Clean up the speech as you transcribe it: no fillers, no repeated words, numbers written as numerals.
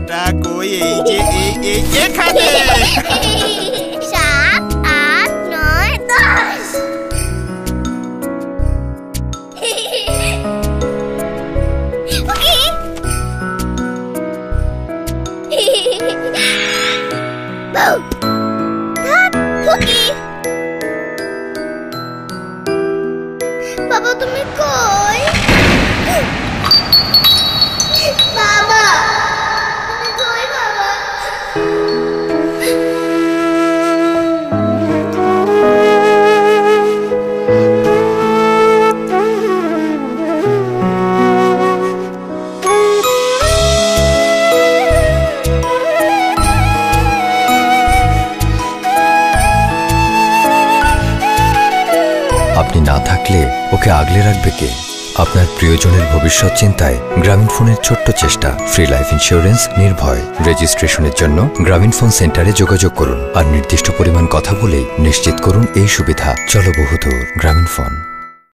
এটা কই? এই যে এই এখানে। 7, 8, 9, 10। বাবা তুমি কই? বাবা তুমি কই বাবা? আপনি না থাকলে ওকে আগলে রাখবে কে? আপনার প্রিয়জনের ভবিষ্যৎ চিন্তায় গ্রামীণফোনের ছোট্ট চেষ্টা। ফ্রি লাইফ ইন্স্যুরেন্স নির্ভয়। রেজিস্ট্রেশনের জন্য গ্রামীণফোন সেন্টারে যোগাযোগ করুন আর নির্দিষ্ট পরিমাণ কথা বলেই নিশ্চিত করুন এই সুবিধা। চলো বহুদূর। গ্রামীণফোন।